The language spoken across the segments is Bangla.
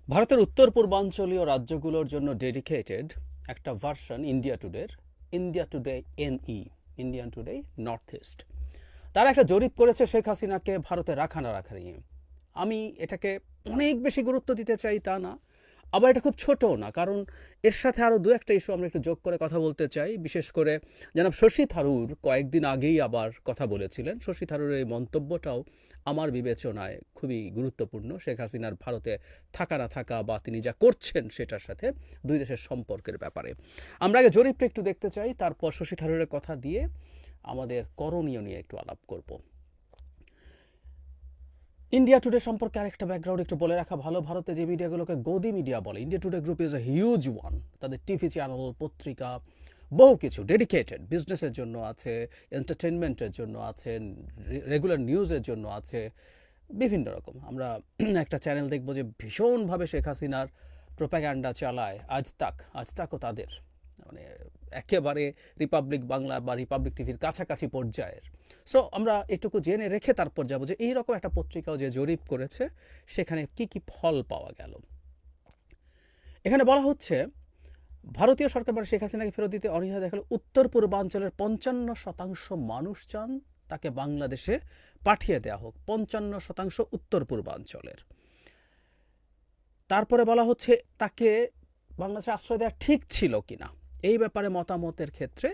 ভারতের উত্তর পূর্বাঞ্চলীয় রাজ্যগুলোর জন্য ডেডিকেটেড একটা version India Today NE, Indian Today North East. তারা একটা জরিপ করেছে শেখ হাসিনাকে ভারতে রাখা না রাখা নিয়ে। আমি এটাকে অনেক বেশি গুরুত্ব দিতে চাই তা না, আবার এটা খুব ছোটও না, কারণ এর সাথে আরও দু একটা ইস্যু আমরা একটু যোগ করে কথা বলতে চাই। বিশেষ করে জনাব শশী থারুর কয়েকদিন আগেই আবার কথা বলেছিলেন। শশী থারুরের এই মন্তব্যটাও আমার বিবেচনায় খুবই গুরুত্বপূর্ণ, শেখ হাসিনার ভারতে থাকা না থাকা বা তিনি যা করছেন সেটার সাথে দুই দেশের সম্পর্কের ব্যাপারে। আমরা আগে জরিপটা একটু দেখতে চাই, তারপর শশী থারুরের কথা দিয়ে আমাদের করণীয় নিয়ে একটু আলাপ করব। ইন্ডিয়া টুডে সম্পর্কে আরেকটা ব্যাকগ্রাউন্ড একটু বলে রাখা ভালো। ভারতে যে মিডিয়াগুলোকে গদি মিডিয়া বলে, India today group is a huge one. তাদের টিভি চ্যানেল, পত্রিকা, বহু কিছু ডেডিকেটেড বিজনেসের জন্য আছে, এন্টারটেনমেন্টের জন্য আছে, রেগুলার নিউজের জন্য আছে, বিভিন্ন রকম। আমরা একটা চ্যানেল দেখব যে ভীষণভাবে শেখ হাসিনার প্রোপাগ্যান্ডা চালায়, আজ তাকও তাদের, মানে একেবারে রিপাবলিক বাংলা বা রিপাবলিক টিভির কাছাকাছি পর্যায়ের। সো আমরা এটুকু জেনে রেখে তারপর যাবো যে এইরকম একটা পত্রিকাও যে জরিপ করেছে সেখানে কি কি ফল পাওয়া গেল। এখানে বলা হচ্ছে ভারতীয় সরকার মানে শেখ হাসিনাকে ফেরত দিতে অনীহা দেখালো উত্তর পূর্বাঞ্চলের 55% মানুষ চান তাকে বাংলাদেশে পাঠিয়ে দেওয়া হোক। 55% উত্তর পূর্বাঞ্চলের। তারপরে বলা হচ্ছে তাকে বাংলাদেশে আশ্রয় দেওয়া ঠিক ছিল কিনা, এই ব্যাপারে মতামতের ক্ষেত্রে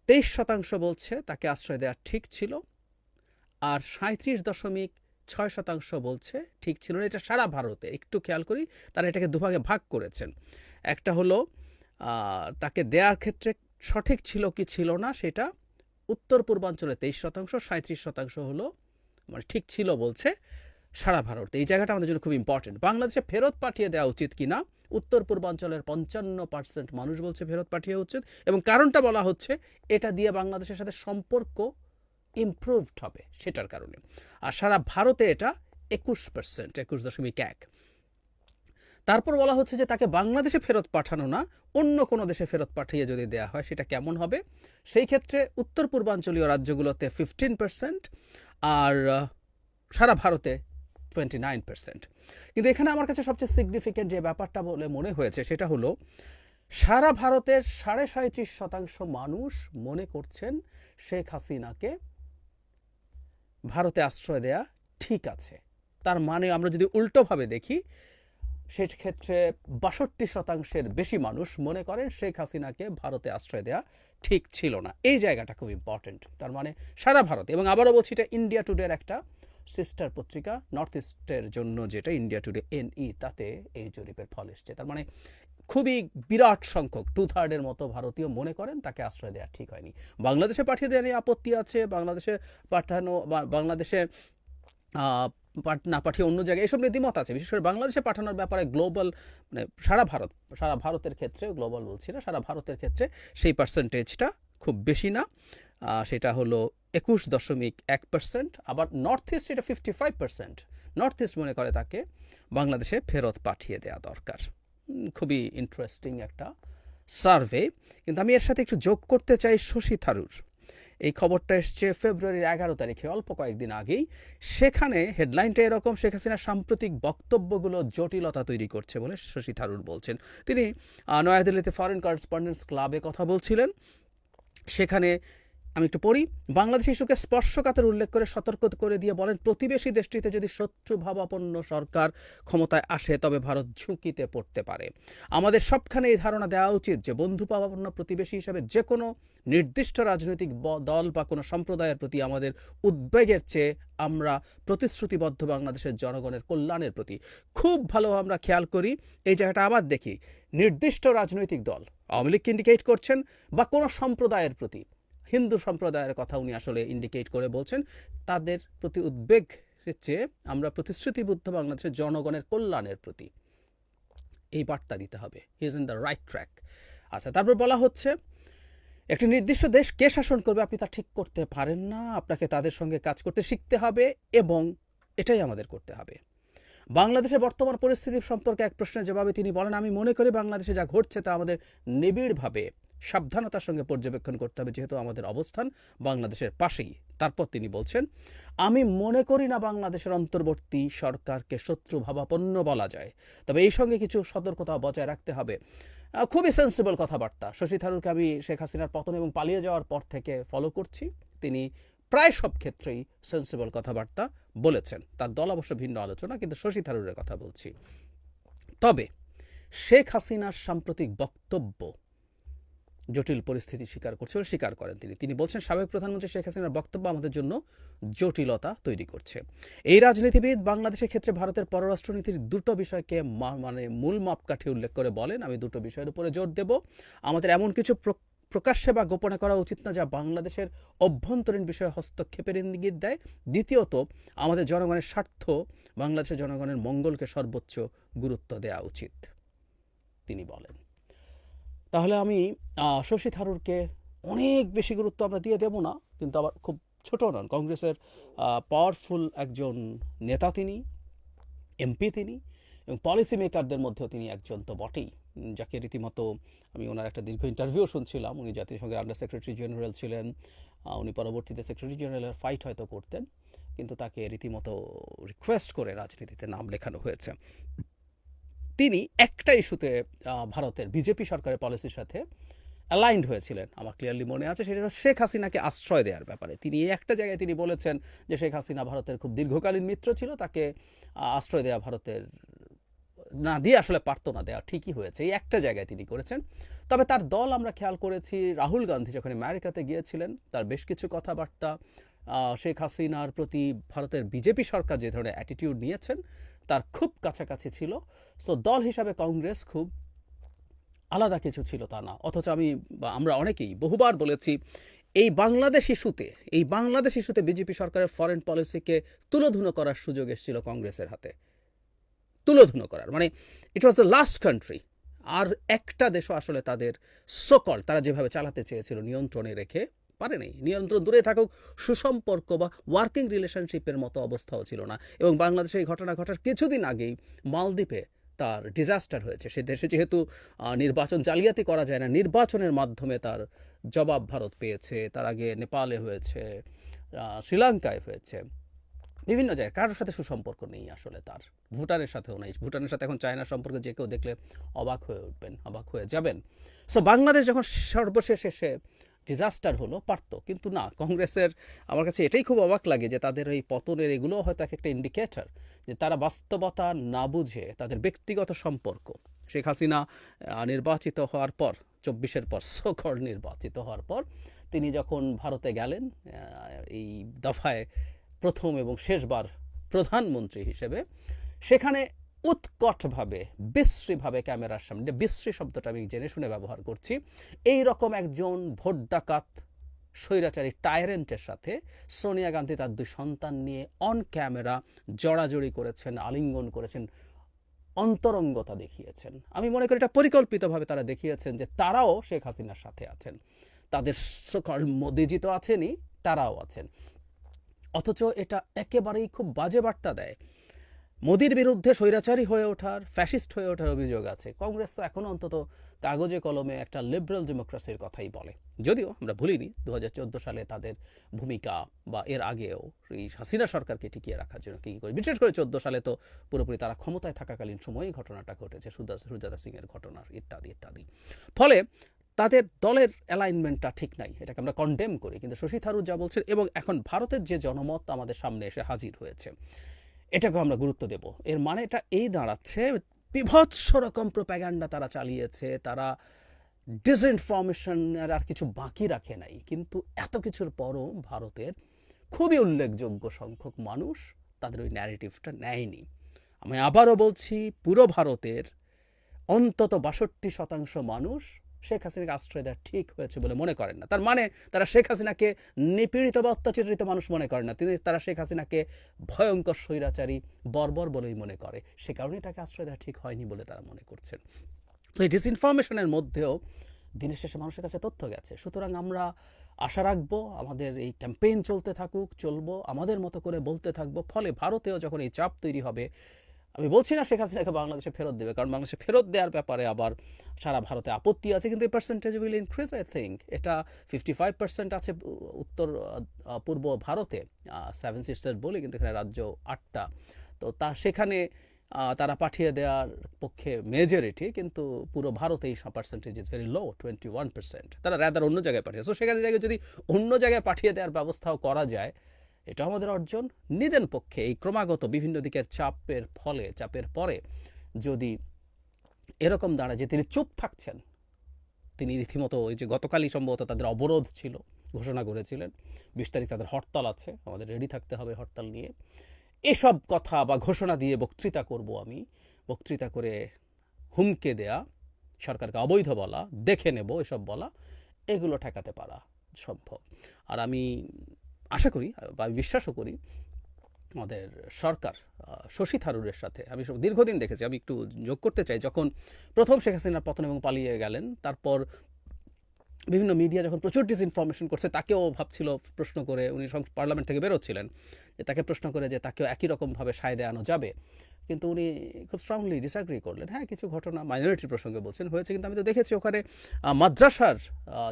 23% বলছে তাকে আশ্রয় দেওয়া ঠিক ছিল, আর 37.6% বলছে ঠিক ছিল না। এটা সারা ভারতে, একটু খেয়াল করি, তারা এটাকে দুভাগে ভাগ করেছেন। একটা হলো তাকে দেওয়ার ক্ষেত্রে সঠিক ছিল কি ছিল না সেটা উত্তর পূর্বাঞ্চলে 23%, 37% হলো মানে ঠিক ছিল বলছে সারা ভারতে। এই জায়গাটা আমাদের জন্য খুব ইম্পর্টেন্ট। বাংলাদেশে ফেরত পাঠিয়ে দেওয়া উচিত কিনা, উত্তর পূর্বাঞ্চলের 55% মানুষ বলছে ফেরত পাঠিয়ে উচিত, এবং কারণটা বলা হচ্ছে এটা দিয়ে বাংলাদেশের সাথে সম্পর্ক ইমপ্রুভড হবে সেটার কারণে। আর সারা ভারতে এটা 21%, 21.1। তারপর বলা হচ্ছে যে তাকে বাংলাদেশে ফেরত পাঠানো না, অন্য কোনো দেশে ফেরত পাঠিয়ে যদি দেওয়া হয় সেটা কেমন হবে। সেই ক্ষেত্রে উত্তর পূর্বাঞ্চলীয় রাজ্যগুলোতে 15%, আর সারা ভারতে 29%। কিন্তু এখানে আমার কাছে সবচেয়ে সিগনিফিকেন্ট যে ব্যাপারটা বলে মনে হয়েছে সেটা হলো সারা ভারতের 37.5% মানুষ মনে করছেন শেখ হাসিনাকে ভারতে আশ্রয় দেয়া ঠিক আছে। তার মানে আমরা যদি উল্টোভাবে দেখি, সেক্ষেত্রে 62% বেশি মানুষ মনে করেন শেখ হাসিনাকে ভারতে আশ্রয় দেওয়া ঠিক ছিল না। এই জায়গাটা খুব ইম্পর্টেন্ট। তার মানে সারা ভারত, এবং আবারও বলছি এটা ইন্ডিয়া টুডের একটা সিস্টার পত্রিকা নর্থ ইস্টের জন্য, যেটা ইন্ডিয়া টুডে এনই, তাতে এই জরিপের ফল এসছে। তার মানে খুবই বিরাট সংখ্যক, 2/3 মতো ভারতীয় মনে করেন তাকে আশ্রয় দেওয়া ঠিক হয়নি। বাংলাদেশে পাঠিয়ে দেওয়া নিয়ে আপত্তি আছে, বাংলাদেশে পাঠানো বা বাংলাদেশে না পাঠিয়ে অন্য জায়গায়, এসব নিয়ে দ্বিমত আছে। বিশেষ করে বাংলাদেশে পাঠানোর ব্যাপারে গ্লোবাল, মানে সারা ভারতের ক্ষেত্রে, গ্লোবাল বলছি না, সারা ভারতের ক্ষেত্রে সেই পার্সেন্টেজটা খুব বেশি না, সেটা হলো 21.1%। আবার নর্থ ইস্ট এটা 55%। নর্থ ইস্ট মনে করে তাকে বাংলাদেশে ফেরত পাঠিয়ে দেওয়া দরকার। খুবই ইন্টারেস্টিং একটা সার্ভে। কিন্তু আমি এর সাথে একটু যোগ করতে চাই শশী থারুর। এই খবরটা এসছে ফেব্রুয়ারির 11 তারিখে, অল্প কয়েকদিন আগেই। সেখানে হেডলাইনটা এরকম, শেখ হাসিনার সাম্প্রতিক বক্তব্যগুলো জটিলতা তৈরি করছে বলে শশী থারুর বলছেন। তিনি নয়াদিল্লিতে ফরেন করেসপন্ডেন্টস ক্লাবে কথা বলছিলেন। সেখানে আমি একটু পড়ি। বাংলাদেশ ইস্যুকে স্পর্শকাতর উল্লেখ করে সতর্ক করে দিয়ে বলেন, প্রতিবেশী দেশটিতে যদি শত্রুভাবাপন্ন সরকার ক্ষমতায় আসে তবে ভারত ঝুঁকিতে পড়তে পারে। আমাদের সবখানে এই ধারণা দেওয়া উচিত যে বন্ধুভাবাপন্ন প্রতিবেশী হিসেবে যে কোনো নির্দিষ্ট রাজনৈতিক দল বা কোনো সম্প্রদায়ের প্রতি আমাদের উদ্বেগের চেয়ে আমরা প্রতিশ্রুতিবদ্ধ বাংলাদেশের জনগণের কল্যাণের প্রতি। খুব ভালো আমরা খেয়াল করি এই জায়গাটা, আবার দেখি নির্দিষ্ট রাজনৈতিক দল, আওয়ামী লীগকে ইন্ডিকেট করছেন, বা কোনো সম্প্রদায়ের প্রতি, হিন্দু সম্প্রদায়ের কথা উনি আসলে ইন্ডিকেট করে বলছেন, তাদের প্রতি উদ্বেগ চেয়ে আমরা প্রতিশ্রুতিবদ্ধ বাংলাদেশের জনগণের কল্যাণের প্রতি, এই বার্তা দিতে হবে। He is in the right track. আচ্ছা, তারপর বলা হচ্ছে একটি নির্দিষ্ট দেশ কে শাসন করবে আপনি তা ঠিক করতে পারেন না, আপনাকে তাদের সঙ্গে কাজ করতে শিখতে হবে, এবং এটাই আমাদের করতে হবে। বাংলাদেশের বর্তমান পরিস্থিতি সম্পর্কে এক প্রশ্নের জবাবে তিনি বলেন, আমি মনে করি বাংলাদেশে যা ঘটছে তা আমাদের নিবিড়ভাবে সাবধানতার সঙ্গে পর্যবেক্ষণ করতে হবে, যেহেতু আমাদের অবস্থান বাংলাদেশের পাশেই। তারপর তিনি বলছেন, আমি মনে করি না বাংলাদেশের অন্তর্বর্তী সরকারকে শত্রুভাবাপন্ন বলা যায়, তবে এই সঙ্গে কিছু সতর্কতা বজায় রাখতে হবে। খুবই সেন্সিবল কথাবার্তা। শশী থারুরকে আমি শেখ হাসিনার পতন এবং পালিয়ে যাওয়ার পর থেকে ফলো করছি। তিনি প্রায় সব ক্ষেত্রেই সেন্সিবল কথাবার্তা বলেছেন। তার দল অবশ্য ভিন্ন আলোচনা, কিন্তু শশী থারুরের কথা বলছি। তবে শেখ হাসিনার সাম্প্রতিক বক্তব্য জটিল পরিস্থিতি স্বীকার করেন তিনি বলছেন, সাবেক প্রধানমন্ত্রী শেখ হাসিনার বক্তব্য আমাদের জন্য জটিলতা তৈরি করছে। এই রাজনীতিবিদ বাংলাদেশের ক্ষেত্রে ভারতের পররাষ্ট্রনীতির দুটো বিষয়কে মূল মাপকাঠি উল্লেখ করে বলেন, আমি দুটো বিষয়ের উপরে জোর দেব। আমাদের এমন কিছু প্রকাশ্যে বা গোপনে করা উচিত না যা বাংলাদেশের অভ্যন্তরীণ বিষয়ে হস্তক্ষেপের ইঙ্গিত দেয়। দ্বিতীয়ত, আমাদের জনগণের স্বার্থ, বাংলাদেশের জনগণের মঙ্গলকে সর্বোচ্চ গুরুত্ব দেওয়া উচিত, তিনি বলেন। তাহলে আমি শশী থারুরকে অনেক বেশি গুরুত্ব আমরা দিয়ে দেব না, কিন্তু আবার খুব ছোট নন। কংগ্রেসের পাওয়ারফুল একজন নেতা তিনি, এমপি তিনি, এবং পলিসি মেকারদের মধ্যেও তিনি একজন তো বটেই, যাকে রীতিমতো আমি ওনার একটা দীর্ঘ ইন্টারভিউ শুনছিলাম। উনি জাতিসংঘের আন্ডার সেক্রেটারি জেনারেল ছিলেন। উনি পরবর্তীতে সেক্রেটারি জেনারেলের ফাইট হয়তো করতেন, কিন্তু তাকে রীতিমতো রিকোয়েস্ট করে রাজনীতিতে নাম লেখানো হয়েছে। তিনি একটা ইস্যুতে ভারতের বিজেপি সরকারের পলিসির সাথে অ্যালাইন্ড হয়েছিলেন, আমার ক্লিয়ারলি মনে আছে। সেটা হলো শেখ হাসিনাকে আশ্রয় দেওয়ার ব্যাপারে। তিনি একটা জায়গায় তিনি বলেছেন যে শেখ হাসিনা ভারতের খুব দীর্ঘকালীন মিত্র ছিল, তাকে আশ্রয় দেওয়া ভারতের না দিয়ে আসলে পারতো না দেওয়া, ঠিকই হয়েছে, এই একটা জায়গায় তিনি করেছেন। তবে তার দল আমরা খেয়াল করেছি, রাহুল গান্ধী যখন আমেরিকাতে গিয়েছিলেন, তার বেশ কিছু কথাবার্তা শেখ হাসিনার প্রতি ভারতের বিজেপি সরকার যে ধরনের অ্যাটিটিউড নিয়েছেন তার খুব কাছাকাছি ছিল। সো দল হিসাবে কংগ্রেস খুব আলাদা কিছু ছিল তা না। অথচ আমরা অনেকেই বহুবার বলেছি, এই বাংলাদেশ ইস্যুতে বিজেপি সরকারের ফরেন পলিসিকে তুলোধুনো করার সুযোগ এসেছিল কংগ্রেসের হাতে, তুলোধুনো করার, মানে ইট ওয়াজ দ্য লাস্ট কান্ট্রি। আর একটা দেশও আসলে তাদের তারা যেভাবে চালাতে চেয়েছিল নিয়ন্ত্রণে রেখে পারে নেই। নিয়ন্ত্রণ দূরে থাকুক, সুসম্পর্ক বা ওয়ার্কিং রিলেশনশিপের মতো অবস্থাও ছিল না। এবং বাংলাদেশে এই ঘটনা ঘটার কিছুদিন আগেই মালদ্বীপে তার ডিজাস্টার হয়েছে। সে দেশে যেহেতু নির্বাচন জালিয়াতি করা যায় না, নির্বাচনের মাধ্যমে তার জবাব ভারত পেয়েছে। তার আগে নেপালে হয়েছে, শ্রীলঙ্কায় হয়েছে, বিভিন্ন জায়গায়। কারোর সাথে সুসম্পর্ক নেই আসলে তার, ভুটানের সাথেও নেই। ভুটানের সাথে এখন চায়নার সম্পর্কে যে কেউ দেখলে অবাক হয়ে যাবেন। সো বাংলাদেশ যখন সর্বশেষ এসে ডিজাস্টার হলো, পারতো, কিন্তু না। কংগ্রেসের আমার কাছে এটাই খুব অবাক লাগে যে তাদের এই পতনের এগুলোও হয়তো একটা ইন্ডিকেটর যে তারা বাস্তবতা না বুঝে তাদের ব্যক্তিগত সম্পর্ক। শেখ হাসিনা নির্বাচিত হওয়ার পর, 24-এর পর, সোকল নির্বাচিত হওয়ার পর তিনি যখন ভারতে গেলেন এই দফায় প্রথম এবং শেষবার প্রধানমন্ত্রী হিসেবে, সেখানে উৎকটভাবে, বিশ্রীভাবে ক্যামেরার সামনে, বিশ্রী শব্দটা আমি জেনে শুনে ব্যবহার করছি, এই রকম একজন ভোট ডাকাত স্বৈরাচারী টাইরেন্টের সাথে সোনিয়া গান্ধী তার 2 সন্তান নিয়ে অন ক্যামেরা জড়াজড়ি করেছেন, আলিঙ্গন করেছেন, অন্তরঙ্গতা দেখিয়েছেন। আমি মনে করি এটা পরিকল্পিতভাবে তারা দেখিয়েছেন যে তারাও শেখ হাসিনার সাথে আছেন, তাদের সকল মোদিজি তো আছেনই, তারাও আছেন। অথচ এটা একেবারেই খুব বাজে বার্তা দেয়। মোদির বিরুদ্ধে স্বৈরাচারী হয়ে ওঠার, ফ্যাসিস্ট হয়ে ওঠার অভিযোগ আছে। কংগ্রেস তো এখনও অন্তত কাগজে কলমে একটা লিবারেল ডেমোক্রেসির কথাই বলে। যদিও আমরা ভুলিনি 2014 সালে তাদের ভূমিকা, বা এর আগেও এই হাসিনা সরকারকে টিকিয়ে রাখার জন্য কী করে, বিশেষ করে 14 সালে তো পুরোপুরি তারা ক্ষমতায় থাকাকালীন সময়ই ঘটনাটা ঘটেছে, সুজাতা সিংয়ের ঘটনার ইত্যাদি ইত্যাদি। ফলে তাদের দলের অ্যালাইনমেন্টটা ঠিক নাই, এটাকে আমরা কন্ডেম করি। কিন্তু শশী থারুর যা বলছেন, এবং এখন ভারতের যে জনমত আমাদের সামনে এসে হাজির হয়েছে, এটাকেও আমরা গুরুত্ব দেব। এর মানে এটা এই দাঁড়াচ্ছে, বিভৎস রকম প্রোপাগান্ডা তারা চালিয়েছে, তারা ডিসইনফরমেশনের আর কিছু বাকি রাখে নাই। কিন্তু এত কিছুর পরও ভারতের খুবই উল্লেখযোগ্য সংখ্যক মানুষ তাদের ওই ন্যারেটিভটা নেয়নি। আমি আবারও বলছি, পুরো ভারতের অন্তত 62% মানুষ শেখ হাসিনাকে আশ্রয় দেওয়া ঠিক হয়েছে বলে মনে করেন না। তার মানে তারা শেখ হাসিনাকে নিপীড়িত বা অত্যাচারিত মানুষ মনে করেন না, তারা শেখ হাসিনাকে ভয়ঙ্কর স্বৈরাচারী, বর্বর বলেই মনে করে। সে কারণেই তাকে আশ্রয় দেওয়া ঠিক হয়নি বলে তারা মনে করছেন। তো এই ডিসইনফরমেশনের মধ্যেও দিনের শেষে মানুষের কাছে তথ্য গেছে। সুতরাং আমরা আশা রাখবো, আমাদের এই ক্যাম্পেইন চলতে থাকুক, চলবো, আমাদের মতো করে বলতে থাকবো। ফলে ভারতেও যখন এই চাপ তৈরি হবে, আমি বলছি না শেখ হাসিনাকে বাংলাদেশে ফেরত দেবে, কারণ বাংলাদেশে ফেরত দেওয়ার ব্যাপারে আবার সারা ভারতে আপত্তি আছে, কিন্তু এই percentage will increase I think. এটা 55% আছে উত্তর পূর্ব ভারতে, 7 সিস্টার্স বলি, কিন্তু এখানে রাজ্য 8টা। তো সেখানে তারা পাঠিয়ে দেওয়ার পক্ষে মেজরিটি, কিন্তু পুরো ভারতে এই পার্সেন্টেজ ইজ ভেরি লো, 21%। তারা রাদার অন্য জায়গায় পাঠিয়ে, সো সেখানে জায়গায় যদি অন্য জায়গায় পাঠিয়ে দেওয়ার ব্যবস্থাও করা যায়, এটা আমাদের অর্জন। নিদেন পক্ষে এই ক্রমাগত বিভিন্ন দিকের চাপের পরে যদি এরকম দাঁড়ায় যে তিনি চুপ থাকছেন, তিনি রীতিমতো ওই যে গতকালই সম্ভবত তাদের অবরোধ ছিল, ঘোষণা করেছিলেন 20 তারিখ তাদের হরতাল আছে, আমাদের রেডি থাকতে হবে হরতাল নিয়ে, এসব কথা বা ঘোষণা দিয়ে বক্তৃতা করব আমি, বক্তৃতা করে হুমকে দেয়া, সরকারকে অবৈধ বলা, দেখে নেব এসব বলা, এগুলো ঠেকাতে পারা সম্ভব। আর আমি আশা করি বা বিশ্বাসও করি আমাদের সরকার শশী থারুরের সাথে, আমি দীর্ঘদিন দেখেছি, আমি একটু যোগ করতে চাই, যখন প্রথম শেখ হাসিনার পতন এবং পালিয়ে গেলেন, তারপর বিভিন্ন মিডিয়া যখন প্রচুর ডিসইনফরমেশন করছে, তাকেও ভাবছিল প্রশ্ন করে, উনি পার্লামেন্ট থেকে বেরোচ্ছিলেন, যে তাকে প্রশ্ন করে যে তাকেও একই রকমভাবে সায় দেওয়ানো যাবে, কিন্তু উনি খুব স্ট্রংলি ডিসঅ্যাগ্রি করলেন। হ্যাঁ, কিছু ঘটনা মাইনরিটির প্রসঙ্গে বলছেন হয়েছে, কিন্তু আমি তো দেখেছি ওখানে মাদ্রাসার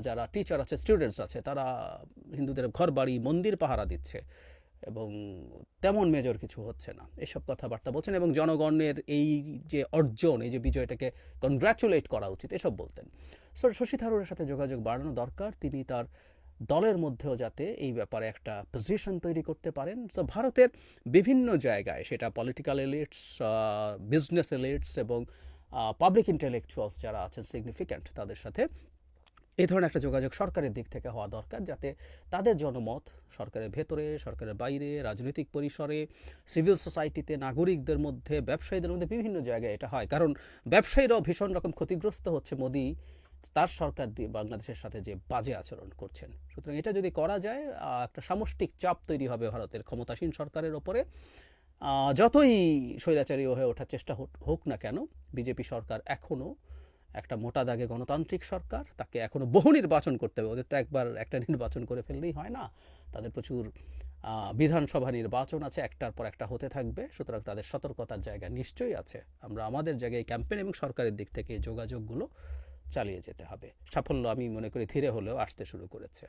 যারা টিচার আছে, স্টুডেন্টস আছে, তারা হিন্দুদের ঘর বাড়ি মন্দির পাহারা দিচ্ছে এবং তেমন মেজর কিছু হচ্ছে না, এসব কথাবার্তা বলছেন, এবং জনগণের এই যে অর্জন, এই যে বিজয়টাকে কনগ্র্যাচুলেট করা উচিত, এসব বলতেন। সো শশী থারুরের সাথে যোগাযোগ বাড়ানো দরকার, তিনি তার দলের মধ্যেও যাতে এই ব্যাপারে একটা পজিশন তৈরি করতে পারেন। সো ভারতের বিভিন্ন জায়গায়, সেটা পলিটিক্যাল এলিটস, বিজনেস এলিটস এবং পাবলিক ইন্টেলেকচুয়ালস যারা আছেন সিগনিফিক্যান্ট, তাদের সাথে এই ধরনের একটা যোগাযোগ সরকারের দিক থেকে হওয়া দরকার, যাতে তাদের জনমত সরকারের ভেতরে, সরকারের বাইরে, রাজনৈতিক পরিসরে, সিভিল সোসাইটিতে, নাগরিকদের মধ্যে, ব্যবসায়ীদের মধ্যে, বিভিন্ন জায়গায় এটা হয়। কারণ ব্যবসায়ীরাও ভীষণ রকম ক্ষতিগ্রস্ত হচ্ছে মোদি তার সরকার দিয়ে বাংলাদেশের সাথে যে বাজে আচরণ করছেন। সুতরাং এটা যদি করা যায়, একটা সামষ্টিক চাপ তৈরি হবে ভারতের ক্ষমতাসীন সরকারের ওপরে। যতই স্বৈরাচারী হয়ে ওঠার চেষ্টা হোক না কেন, বিজেপি সরকার এখনও একটা মোটা দাগে গণতান্ত্রিক সরকার, তাকে এখনও বহু নির্বাচন করতে হবে, ওদের তো একবার একটা নির্বাচন করে ফেললেই হয় না, তাদের প্রচুর বিধানসভা নির্বাচন আছে, একটার পর একটা হতে থাকবে। সুতরাং তাদের সতর্কতার জায়গা নিশ্চয়ই আছে। আমরা আমাদের জায়গায় ক্যাম্পেইন এবং সরকারের দিক থেকে এই যোগাযোগগুলো চালিয়ে যেতে হবে। সাফল্য আমি মনে করি ধীরে হলেও আসতে শুরু করেছে।